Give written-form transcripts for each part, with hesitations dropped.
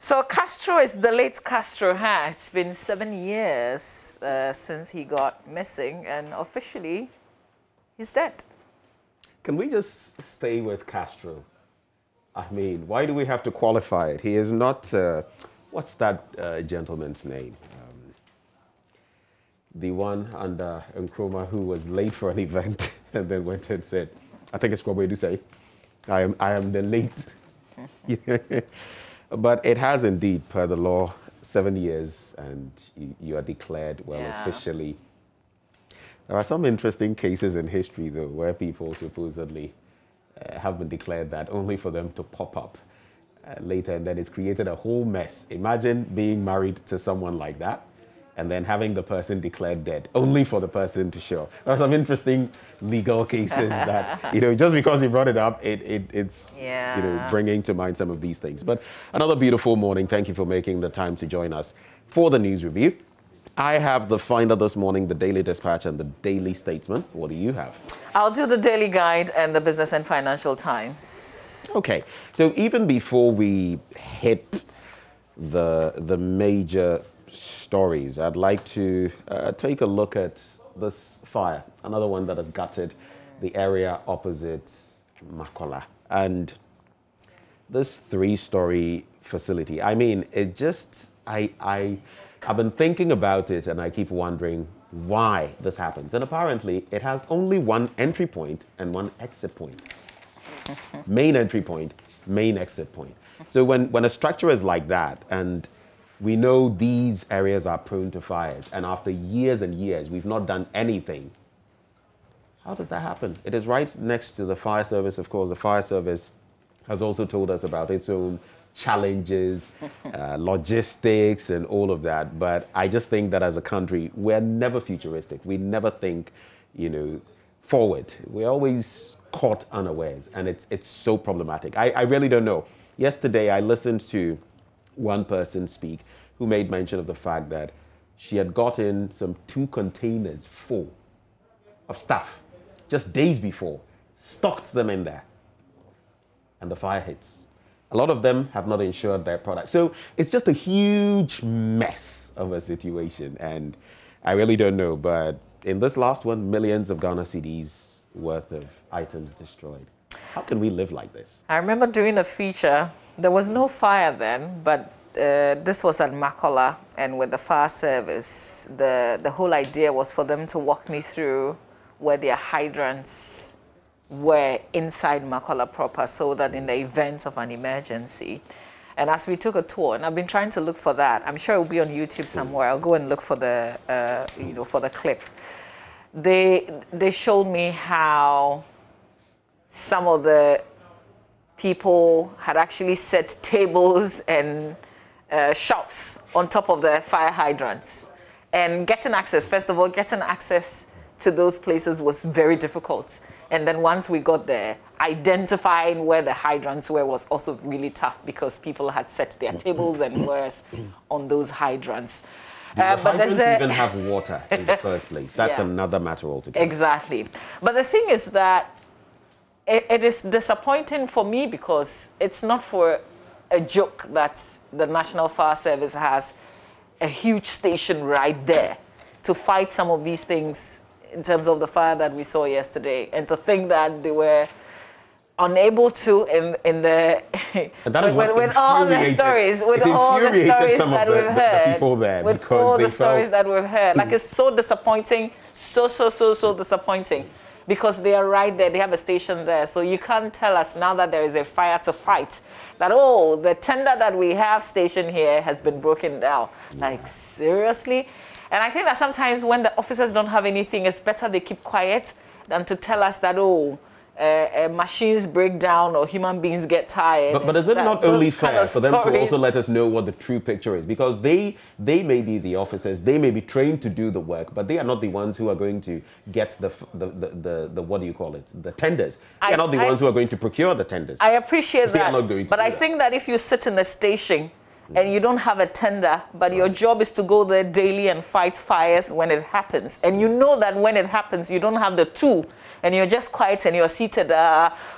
So Castro is the late Castro, huh? It's been 7 years since he got missing, and officially, he's dead. Can we just stay with Castro? I mean, why do we have to qualify it? He is not, what's that gentleman's name? The one under Nkrumah who was late for an event and then went and said, I think it's probably to say, I am the late. But it has indeed, per the law, 7 years, and you are declared, well, officially. There are some interesting cases in history, though, where people supposedly have been declared that only for them to pop up later, and then it's created a whole mess. Imagine being married to someone like that, and then having the person declared dead, only for the person to show. There are some interesting legal cases that, just because you brought it up, it's bringing to mind some of these things. But another beautiful morning. Thank you for making the time to join us for the news review. I have the Finder this morning, the Daily Dispatch, and the Daily Statesman. What do you have? I'll do the Daily Guide and the Business and Financial Times. Okay, so even before we hit the major stories, I'd like to take a look at this fire, another one that has gutted the area opposite Makola. And this 3-story facility, I mean, it just, I've been thinking about it and I keep wondering why this happens. And apparently it has only one entry point and one exit point. Main entry point, main exit point. So when a structure is like that, and we know these areas are prone to fires, and after years and years, we've not done anything. How does that happen? It is right next to the fire service. Of course, the fire service has also told us about its own challenges, logistics, and all of that. But I just think that as a country, we're never futuristic. We never think, forward. We're always caught unawares, and it's so problematic. I really don't know. Yesterday, I listened to one person speak who made mention of the fact that she had gotten some 2 containers full of stuff just days before, stocked them in there, and the fire hits. A lot of them have not insured their product. So it's just a huge mess of a situation, and I really don't know. But in this last one, millions of Ghana cedis worth of items destroyed. How can we live like this? I remember doing a feature. There was no fire then, but this was at Makola, and with the fire service, the whole idea was for them to walk me through where their hydrants were inside Makola proper, so that in the event of an emergency. And as we took a tour, and I've been trying to look for that, I'm sure it will be on YouTube somewhere. I'll go and look for the, for the clip. They showed me how some of the people had actually set tables and shops on top of the fire hydrants. And getting access, first of all, getting access to those places was very difficult. And then once we got there, identifying where the hydrants were was also really tough, because people had set their tables and wares on those hydrants. But hydrants even have water in the first place. That's another matter altogether. Exactly. But the thing is that it is disappointing for me, because it's not for a joke that the National Fire Service has a huge station right there to fight some of these things in terms of the fire that we saw yesterday, and to think that they were unable to in the with all the stories that we've heard, with all the stories that we've heard. Like, it's so disappointing, so disappointing, because they are right there. They have a station there, so you can't tell us now that there is a fire to fight that, oh, the tender that we have stationed here has been broken down. Like, seriously? And I think that sometimes when the officers don't have anything, it's better they keep quiet than to tell us that, oh, machines break down or human beings get tired. But is it not only fair for them to also let us know what the true picture is? Because they may be the officers, they may be trained to do the work, but they are not the ones who are going to get the what do you call it, the tenders. They are not the ones who are going to procure the tenders. I appreciate that, they are not going to but I think that if you sit in the station and you don't have a tender, but your job is to go there daily and fight fires when it happens. And you know that when it happens, you don't have the tool, and you're just quiet and you're seated,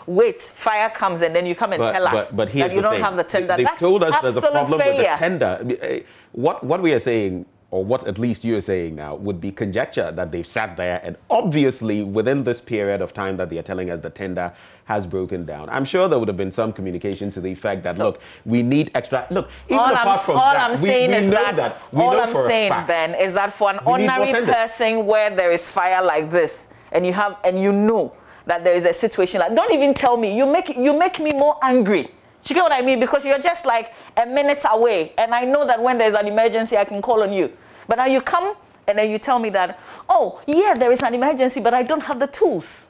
wait, fire comes, and then you come and tell us but here's that you the don't thing. have the tender. They've That's told us there's a problem failure. with the tender. What we are saying, or what at least you are saying now, would be conjecture that they've sat there and obviously within this period of time that they are telling us the tender has broken down. I'm sure there would have been some communication to the effect that, look, we need extra. Look, even apart from that, we know that. All I'm saying, Ben, is that for an ordinary person where there is fire like this, and you know that there is a situation like, don't even tell me. You make me more angry. You get what I mean? Because you're just like a minute away, and I know that when there's an emergency, I can call on you. But now you come and then you tell me that, oh yeah, there is an emergency, but I don't have the tools.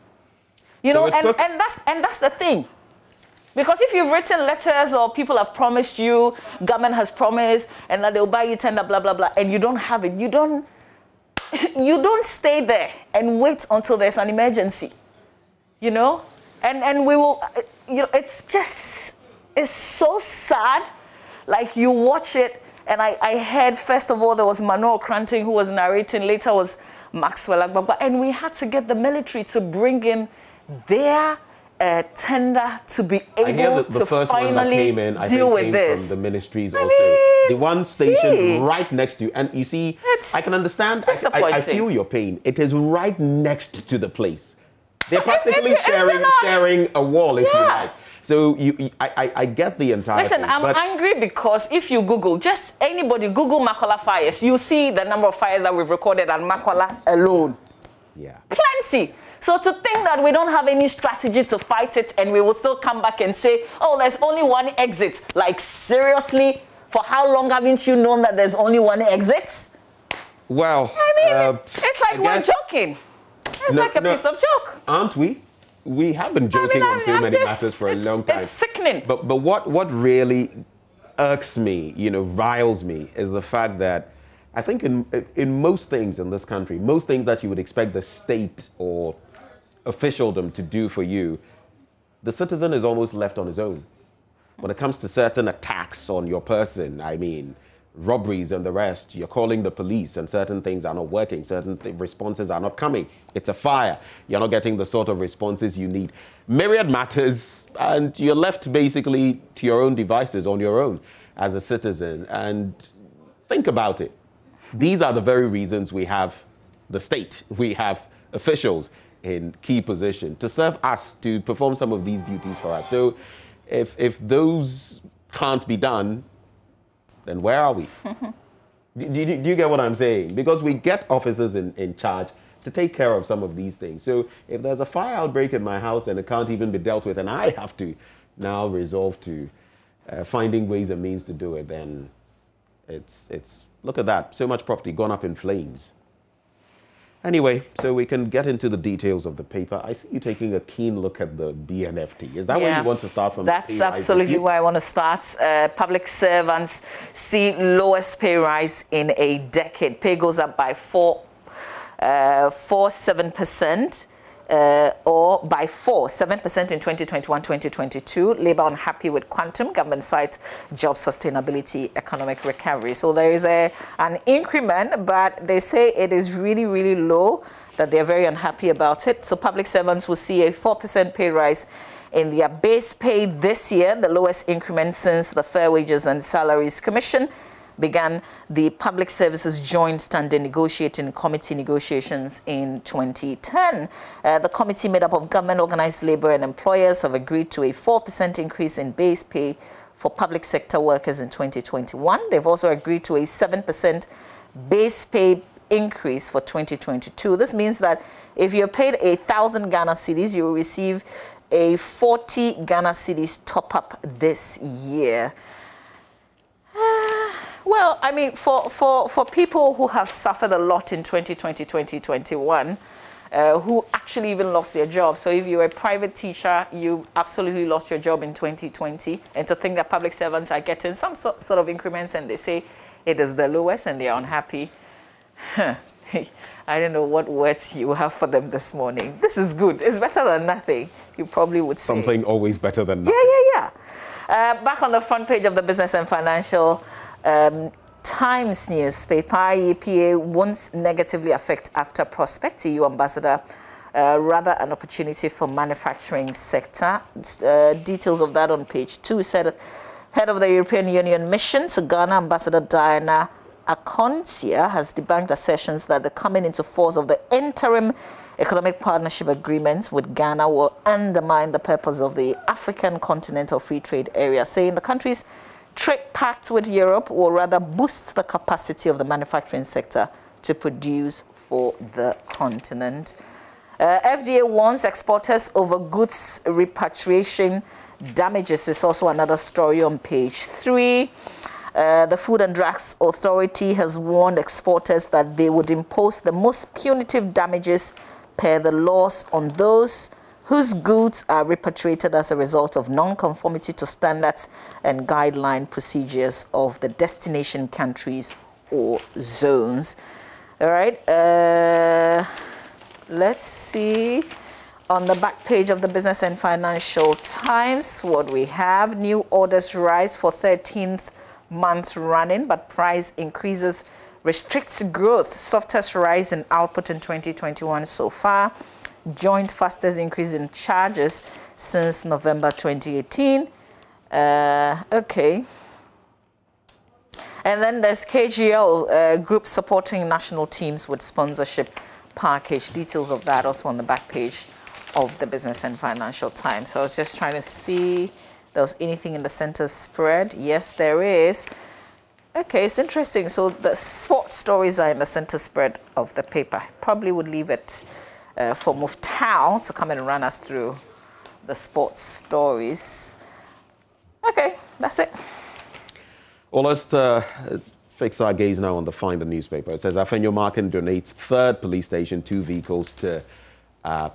You know, and that's the thing. Because if you've written letters or people have promised you, government has promised, and that they'll buy you tender, blah blah blah, and you don't have it, you don't stay there and wait until there's an emergency. You know, and we will. You know, it's so sad. Like you watch it. And I heard, first of all, there was Manuel Cranting who was narrating. Later was Maxwell Agbagba. And we had to get the military to bring in their tender to be able to finally deal with this. From the ministries also. The one station right next to you. And you see, I can understand. I feel your pain. It is right next to the place. They're practically sharing a wall, if you like. So I get the entire thing. I'm angry because if you Google, just anybody Google Makola fires, you see the number of fires that we've recorded at Makola alone. Yeah. Plenty. So to think that we don't have any strategy to fight it and we will still come back and say, oh, there's only one exit. Like, seriously? For how long haven't you known that there's only one exit? Well, I mean, it's like we're joking. It's like a piece of joke. Aren't we? We have been joking on so many matters for a long time. It's sickening. But what really irks me, you know, riles me, is the fact that I think in most things in this country, most things that you would expect the state or officialdom to do for you, the citizen is almost left on his own. When it comes to certain attacks on your person, I mean, robberies and the rest, you're calling the police and certain things are not working, certain responses are not coming. It's a fire. You're not getting the sort of responses you need. Myriad matters, and you're left basically to your own devices on your own as a citizen. And think about it. These are the very reasons we have the state. We have officials in key position to serve us, to perform some of these duties for us. So if those can't be done, then where are we? Do you get what I'm saying? Because we get officers in charge to take care of some of these things. So if there's a fire outbreak in my house and it can't even be dealt with, and I have to now resolve to finding ways and means to do it, then it's look at that. So much property gone up in flames. Anyway, so we can get into the details of the paper. I see you taking a keen look at the BNFT. Is that where you want to start from? That's absolutely where I want to start. Public servants see lowest pay rise in a decade. Pay goes up by 4.7%. Or by 7% in 2021-2022. Labour unhappy with quantum. Government cites job sustainability, economic recovery. So there is an increment, but they say it is really, really low, that they're very unhappy about it. So public servants will see a 4% pay rise in their base pay this year, the lowest increment since the Fair Wages and Salaries Commission began the Public Services Joint Standing Negotiating Committee negotiations in 2010. The committee, made up of government, organized labor and employers, have agreed to a 4% increase in base pay for public sector workers in 2021. They've also agreed to a 7% base pay increase for 2022. This means that if you're paid 1,000 Ghana cedis, you will receive a 40 Ghana cedis top-up this year. Well, I mean, for people who have suffered a lot in 2020, 2021, who actually even lost their job. So if you're a private teacher, you absolutely lost your job in 2020. And to think that public servants are getting some sort of increments and they say it is the lowest and they're unhappy. I don't know what words you have for them this morning. This is good. It's better than nothing, you probably would say. Something always better than nothing. Yeah. Back on the front page of the Business and Financial Times newspaper, EPA won't negatively affect after prospect. EU ambassador, rather an opportunity for manufacturing sector. Details of that on page 2. Said head of the European Union mission to Ghana, Ambassador Diana Akontia, has debunked assertions that the coming into force of the interim economic partnership agreements with Ghana will undermine the purpose of the African Continental Free Trade Area, saying the country's trade pact with Europe will rather boost the capacity of the manufacturing sector to produce for the continent. FDA warns exporters over goods repatriation damages is also another story on page 3. The Food and Drugs Authority has warned exporters that they would impose the most punitive damages per the laws on those whose goods are repatriated as a result of non-conformity to standards and guideline procedures of the destination countries or zones. All right. Let's see. On the back page of the Business and Financial Times, what we have: new orders rise for 13th month running, but price increases restricts growth. Softest rise in output in 2021 so far. Joint fastest increase in charges since November 2018. Okay. And then there's KGL group supporting national teams with sponsorship package. Details of that also on the back page of the Business and Financial Times. So I was just trying to see if there was anything in the center spread. Yes, there is. Okay, it's interesting. So the sports stories are in the center spread of the paper. Probably would leave it for Muftau to come and run us through the sports stories. Okay, that's it. Well, let's fix our gaze now on the Finder newspaper. It says Afenyo Markin donates third police station, 2 vehicles to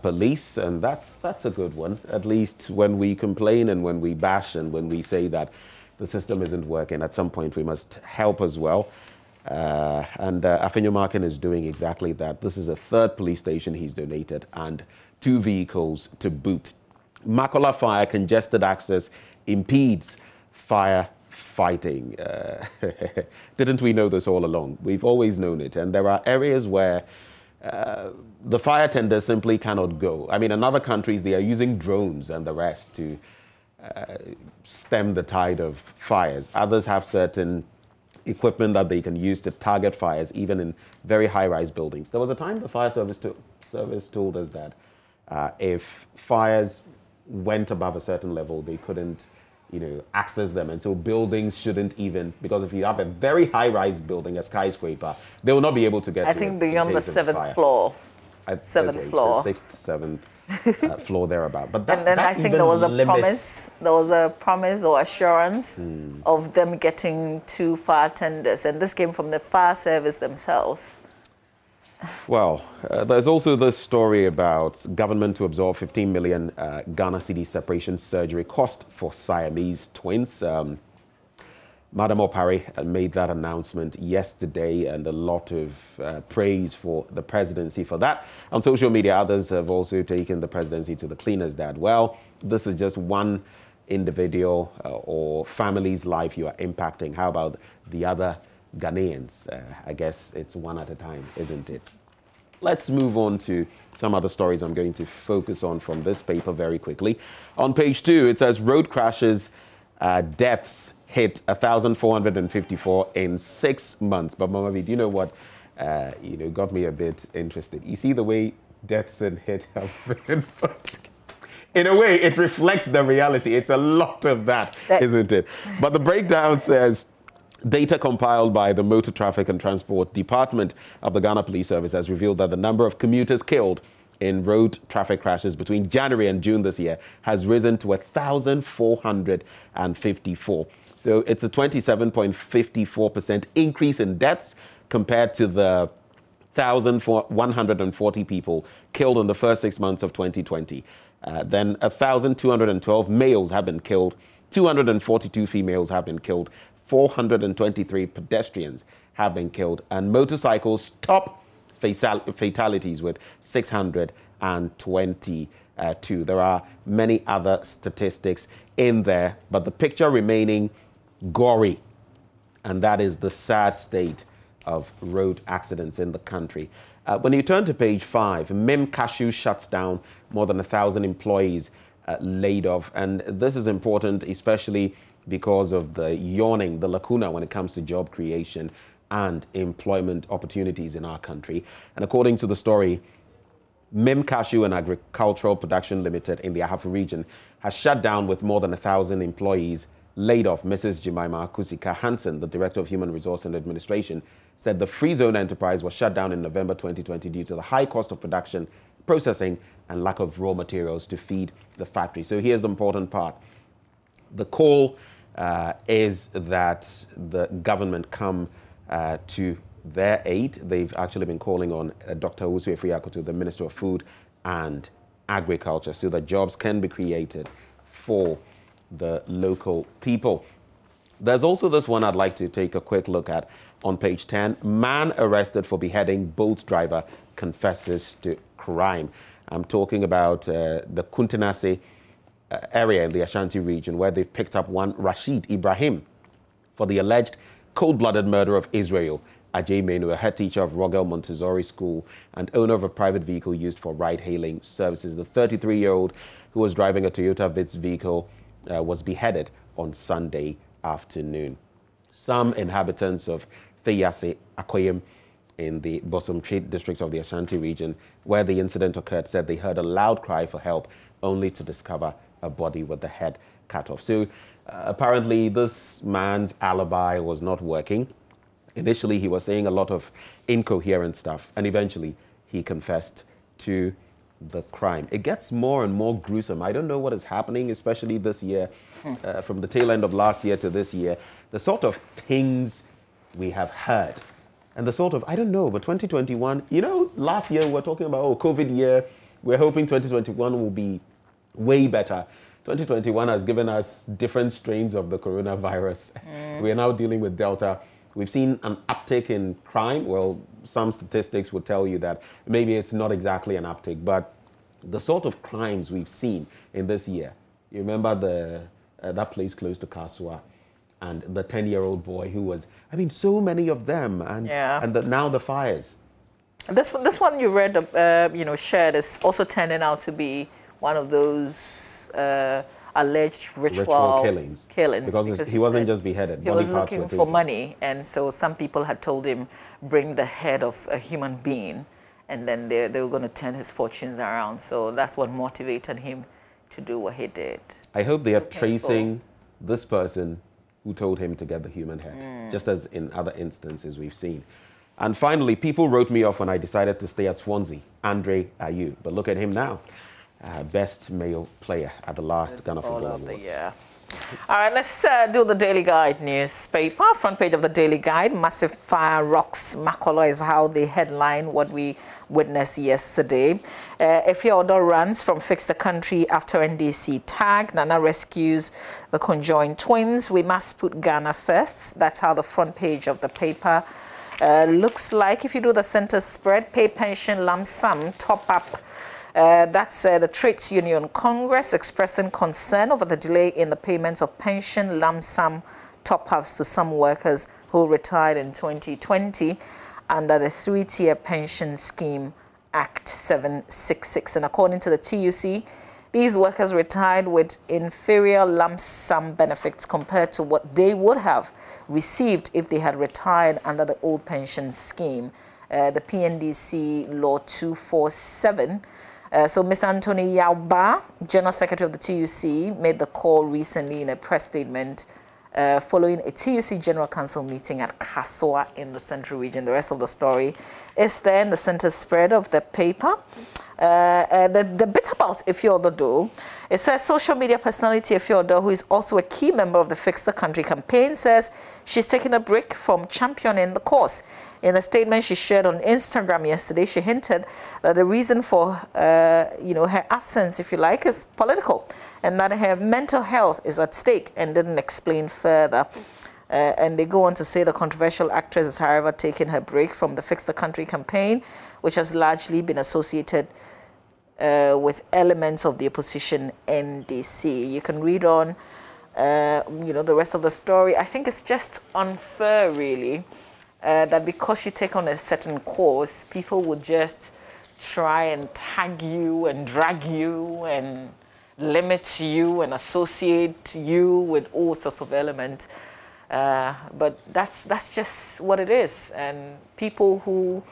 police, and that's a good one. At least when we complain and when we bash and when we say that the system isn't working, at some point we must help as well. And Afenyo Markin is doing exactly that. This is a third police station he's donated and 2 vehicles to boot. Makola fire congested access impedes fire fighting. Didn't we know this all along? We've always known it. And there are areas where the fire tenders simply cannot go. I mean, in other countries, they are using drones and the rest to stem the tide of fires. Others have certain equipment that they can use to target fires, even in very high-rise buildings. There was a time the fire service told us that if fires went above a certain level, they couldn't, access them. And so buildings shouldn't even, because if you have a very high-rise building, a skyscraper, they will not be able to get to it. I think beyond the 7th floor. 7th floor. So 6th, 7th. Floor thereabout, but and then I think there was a promise. There was a promise or assurance of them getting 2 fire tenders, and this came from the fire service themselves. Well, there's also this story about government to absorb 15 million Ghana cedi separation surgery cost for Siamese twins. Madam Opari made that announcement yesterday, and a lot of praise for the presidency for that. On social media, others have also taken the presidency to the cleaners that, well, this is just one individual or family's life you are impacting. How about the other Ghanaians? I guess it's one at a time, isn't it? Let's move on to some other stories I'm going to focus on from this paper very quickly. On page 2, it says road crashes, deaths hit 1,454 in 6 months. But Mama V, do you know what got me a bit interested? You see the way deaths and hit have been, but in a way it reflects the reality. It's a lot of that, isn't it? But the breakdown says data compiled by the Motor Traffic and Transport Department of the Ghana Police Service has revealed that the number of commuters killed in road traffic crashes between January and June this year has risen to 1,454. So it's a 27.54% increase in deaths compared to the 1,140 people killed in the first 6 months of 2020. Then 1,212 males have been killed, 242 females have been killed, 423 pedestrians have been killed, and motorcycles top fatalities with 620 too. There are many other statistics in there, but the picture remaining gory, and that is the sad state of road accidents in the country. When you turn to page 5, Mim Cashew shuts down, more than 1,000 employees laid off. And this is important, especially because of the yawning, the lacuna when it comes to job creation and employment opportunities in our country. And according to the story, Mim Cashew and Agricultural Production Limited in the Ahafo region has shut down with more than 1,000 employees laid off. Mrs. Jemima Kusika Hansen, the Director of Human Resource and Administration, said the Free Zone enterprise was shut down in November 2020 due to the high cost of production, processing, and lack of raw materials to feed the factory. So here's the important part. The call is that the government come to their aid. They've actually been calling on Dr. Owusu Efriakoto, the Minister of Food and Agriculture, so that jobs can be created for the local people. There's also this one I'd like to take a quick look at on page 10. Man arrested for beheading boat driver confesses to crime. I'm talking about the Kuntenase area in the Ashanti region, where they've picked up one Rashid Ibrahim for the alleged cold-blooded murder of Israel Ajay Menu, a head teacher of Rogel Montessori School and owner of a private vehicle used for ride-hailing services. The 33-year-old who was driving a Toyota Vitz vehicle was beheaded on Sunday afternoon. Some inhabitants of Theyase Akoyem in the Bosomtwe district of the Ashanti region, where the incident occurred, said they heard a loud cry for help only to discover a body with the head cut off. So apparently this man's alibi was not working. Initially, he was saying a lot of incoherent stuff, and eventually he confessed to the crime. It gets more and more gruesome. I don't know what is happening, especially this year, from the tail end of last year to this year. The sort of things we have heard, and the sort of, I don't know, but 2021, you know, last year we were talking about, oh, COVID year. We're hoping 2021 will be way better. 2021 has given us different strains of the coronavirus. We are now dealing with Delta. We've seen an uptick in crime. Well, some statistics would tell you that maybe it's not exactly an uptick, but the sort of crimes we've seen in this year. You remember that place close to Kasua and the 10-year-old boy who was, I mean, so many of them, and now the fires. This one you read, shared is also turning out to be one of those alleged ritual killings. Because he wasn't just beheaded. He was looking for money, and so some people had told him, bring the head of a human being, and then they were going to turn his fortunes around. So that's what motivated him to do what he did. I hope they are tracing this person who told him to get the human head, just as in other instances we've seen. And finally, people wrote me off when I decided to stay at Swansea, Andre Ayew. But look at him now. Best male player at the last Ghana Football Awards. All right, let's do the Daily Guide newspaper. Front page of the Daily Guide, massive fire rocks Makola is how they headline what we witnessed yesterday. Efeodo runs from Fix the Country after NDC tag. Nana rescues the conjoined twins. We must put Ghana first. That's how the front page of the paper looks like. If you do the center spread, pay pension lump sum top up. That's the Trades Union Congress expressing concern over the delay in the payments of pension lump sum top-ups to some workers who retired in 2020 under the three-tier pension scheme Act 766. And according to the TUC, these workers retired with inferior lump sum benefits compared to what they would have received if they had retired under the old pension scheme, the PNDC Law 247. So Mr. Anthony Yauba, General Secretary of the TUC, made the call recently in a press statement following a TUC General Council meeting at Kasua in the Central Region. The rest of the story is there in the center spread of the paper. The bit about Efeodo, though, it says social media personality Efeodo, who is also a key member of the Fix the Country campaign, says she's taking a break from championing the cause. In a statement she shared on Instagram yesterday, she hinted that the reason for her absence, if you like, is political, and that her mental health is at stake, and didn't explain further. And they go on to say the controversial actress is, however, taking her break from the Fix the Country campaign, which has largely been associated with elements of the opposition NDC. You can read on, the rest of the story. I think it's just unfair, really, that because you take on a certain course, people would just try and tag you and drag you and limit you and associate you with all sorts of elements. But that's just what it is. And people who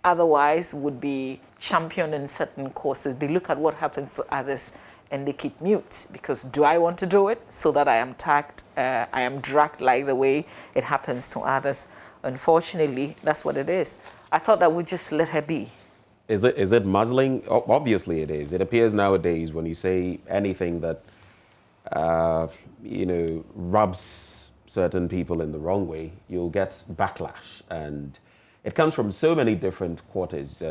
otherwise would be championed in certain courses, they look at what happens to others and they keep mute, because do I want to do it so that I am tagged, I am dragged like the way it happens to others? Unfortunately, that's what it is. I thought that we'd just let her be. Is it muzzling? Obviously it is. It appears nowadays when you say anything that, rubs certain people in the wrong way, you'll get backlash. And it comes from so many different quarters.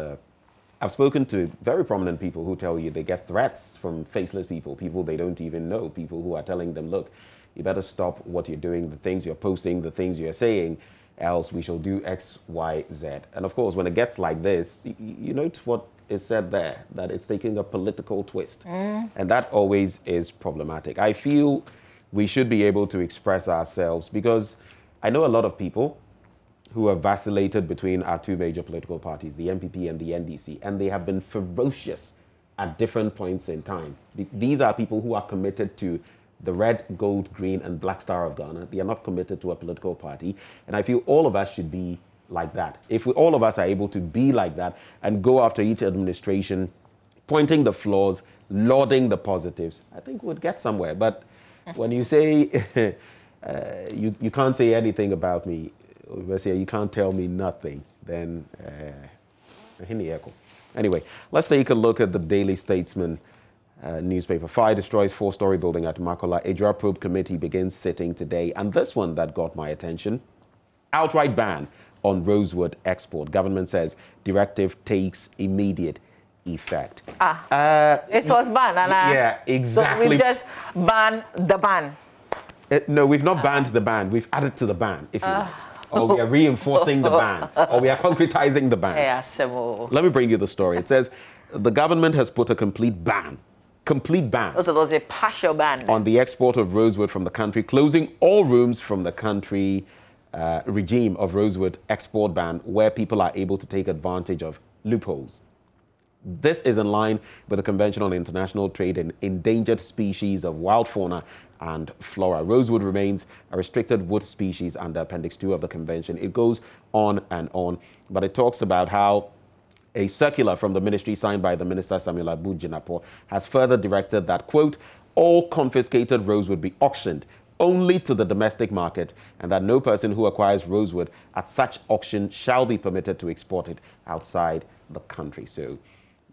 I've spoken to very prominent people who tell you they get threats from faceless people they don't even know, people who are telling them, look, you better stop what you're doing, the things you're posting, the things you're saying, else we shall do X, Y, Z. And of course, when it gets like this, you note what is said there, that it's taking a political twist. And that always is problematic. I feel we should be able to express ourselves, because I know a lot of people who have vacillated between our two major political parties, the MPP and the NDC, and they have been ferocious at different points in time. These are people who are committed to the red, gold, green, and black star of Ghana. They are not committed to a political party. And I feel all of us should be like that. If all of us are able to be like that and go after each administration, pointing the flaws, lauding the positives, I think we'd get somewhere. But when you say you can't say anything about me, you can't tell me nothing, then anyway, let's take a look at the Daily Statesman newspaper. Fire destroys four-story building at Makola. Idra probe committee begins sitting today. And this one that got my attention: outright ban on rosewood export. Government says directive takes immediate effect. It was banned. And, yeah, exactly. So we just banned the ban. No, we've not banned the ban. We've added to the ban, if you like. Or we are reinforcing the ban, or we are concretizing the ban. Yeah, so let me bring you the story. It says the government has put a complete ban so there was a partial ban on the export of rosewood from the country, closing all rooms from the country regime of rosewood export ban, where people are able to take advantage of loopholes. This is in line with the Convention on International Trade in Endangered Species of Wild Fauna and Flora. Rosewood remains a restricted wood species under Appendix 2 of the Convention. It goes on and on, but it talks about how a circular from the ministry signed by the Minister Samuel Abu Jinapor has further directed that, quote, all confiscated rosewood be auctioned only to the domestic market, and that no person who acquires rosewood at such auction shall be permitted to export it outside the country. So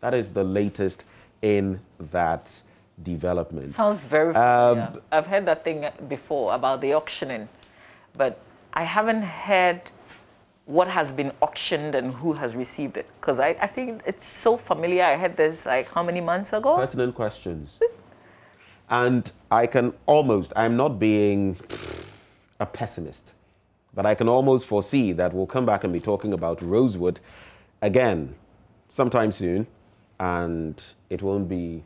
that is the latest in that development. Sounds very familiar. I've heard that thing before about the auctioning, but I haven't heard what has been auctioned and who has received it, because I think it's so familiar. I heard this like how many months ago? Pertinent questions. And I'm not being a pessimist, but I can almost foresee that we'll come back and be talking about rosewood again sometime soon, and it won't be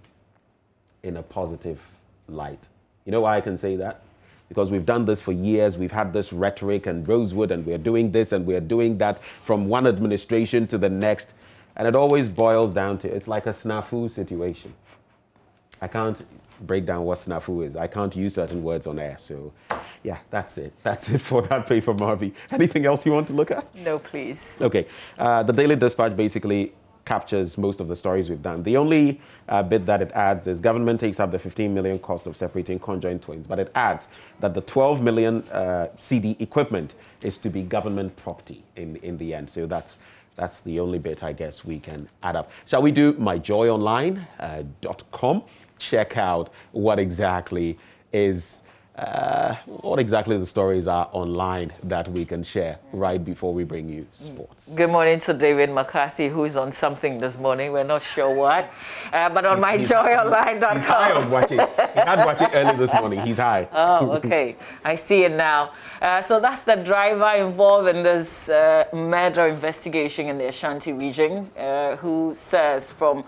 in a positive light. You know why I can say that? Because we've done this for years. We've had this rhetoric and rosewood, and we're doing this and we're doing that from one administration to the next. And it always boils down to, it's like a snafu situation. I can't break down what snafu is. I can't use certain words on air. So yeah, that's it. That's it for that paper, Marvi. Anything else you want to look at? No, please. Okay. The Daily Dispatch basically captures most of the stories we've done. The only bit that it adds is government takes up the 15 million cost of separating conjoined twins, but it adds that the 12 million CD equipment is to be government property in the end. So that's the only bit I guess we can add up. Shall we do myjoyonline.com? Check out what exactly the stories are online that we can share right before we bring you sports. Good morning to David McCarthy, who is on something this morning. We're not sure what, but on myjoyonline.com. He's high on watching. He had watching early this morning. He's high. Oh, okay. I see it now. So that's the driver involved in this murder investigation in the Ashanti region, who says from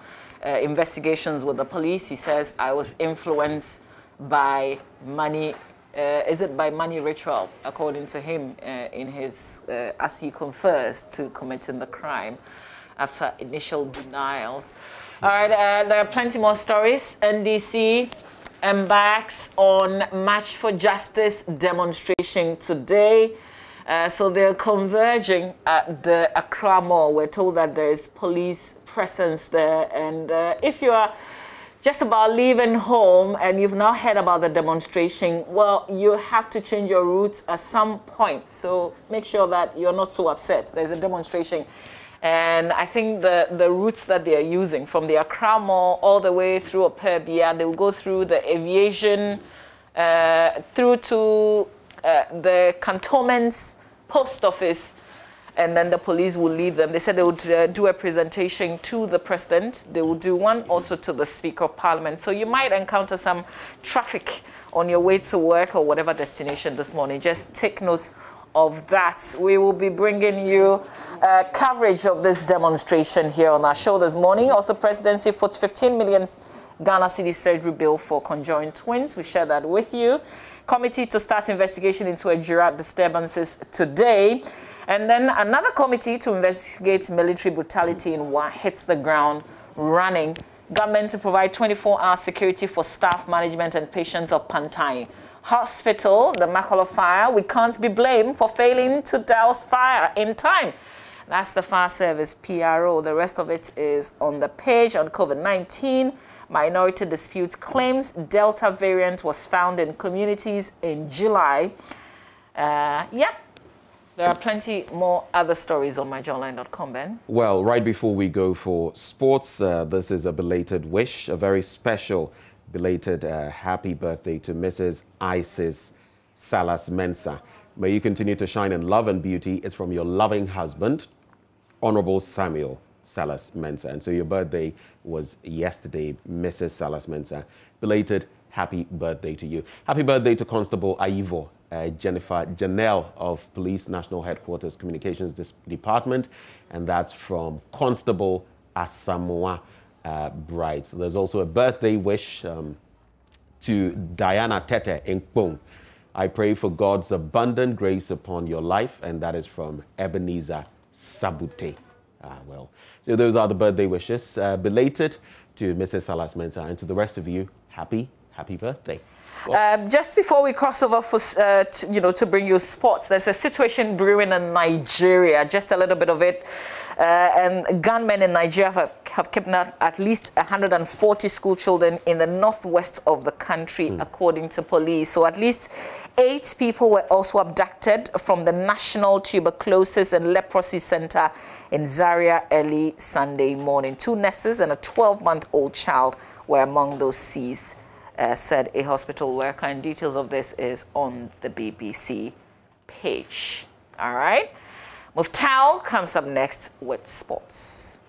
investigations with the police. He says, I was influenced by money. Is it by money ritual, according to him, in his as he confers to committing the crime after initial denials. All right, there are plenty more stories. NDC embarks on March for Justice demonstration today. So they're converging at the Accra Mall. We're told that there is police presence there. And if you are just about leaving home and you've now heard about the demonstration, well, you have to change your route at some point. So make sure that you're not so upset. There's a demonstration. And I think the routes that they are using from the Accra Mall all the way through Operbia, they will go through the aviation, through to the cantonments, post office, and then the police will lead them. They said they would do a presentation to the president. They will do one also to the Speaker of Parliament. So you might encounter some traffic on your way to work or whatever destination this morning. Just take note of that. We will be bringing you coverage of this demonstration here on our show this morning. Also, presidency foots 15 million Ghana cedi surgery bill for conjoined twins. We share that with you. Committee to start investigation into Ejura disturbances today. And then another committee to investigate military brutality in Wa hits the ground running. Government to provide 24-hour security for staff, management, and patients of Pantai Hospital. The Makola fire, we can't be blamed for failing to douse fire in time. That's the fire service PRO. The rest of it is on the page on COVID-19. Minority disputes claims Delta variant was found in communities in July. Yep. There are plenty more other stories on myjoyonline.com, Ben. Well, right before we go for sports, this is a belated wish, a very special belated happy birthday to Mrs. Isis Salas Mensah. May you continue to shine in love and beauty. It's from your loving husband, Honorable Samuel Salas Mensah. And so your birthday was yesterday, Mrs. Salas Mensah. Belated happy birthday to you. Happy birthday to Constable Aivo Jennifer Janelle of Police National Headquarters Communications Department. And that's from Constable Asamoah Bright. So there's also a birthday wish to Diana Tete in Kpong. I pray for God's abundant grace upon your life. And that is from Ebenezer Sabute. Well, so those are the birthday wishes. Belated to Mrs. Salas Mensah, and to the rest of you, happy birthday. Well, just before we cross over for, to bring you sports, there's a situation brewing in Nigeria, just a little bit of it. And gunmen in Nigeria have kidnapped at least 140 school children in the northwest of the country, according to police. So at least 8 people were also abducted from the National Tuberculosis and Leprosy Center in Zaria early Sunday morning. 2 nurses and a 12-month-old child were among those seized, said a hospital worker. And details of this is on the BBC page. All right. Muftau comes up next with sports.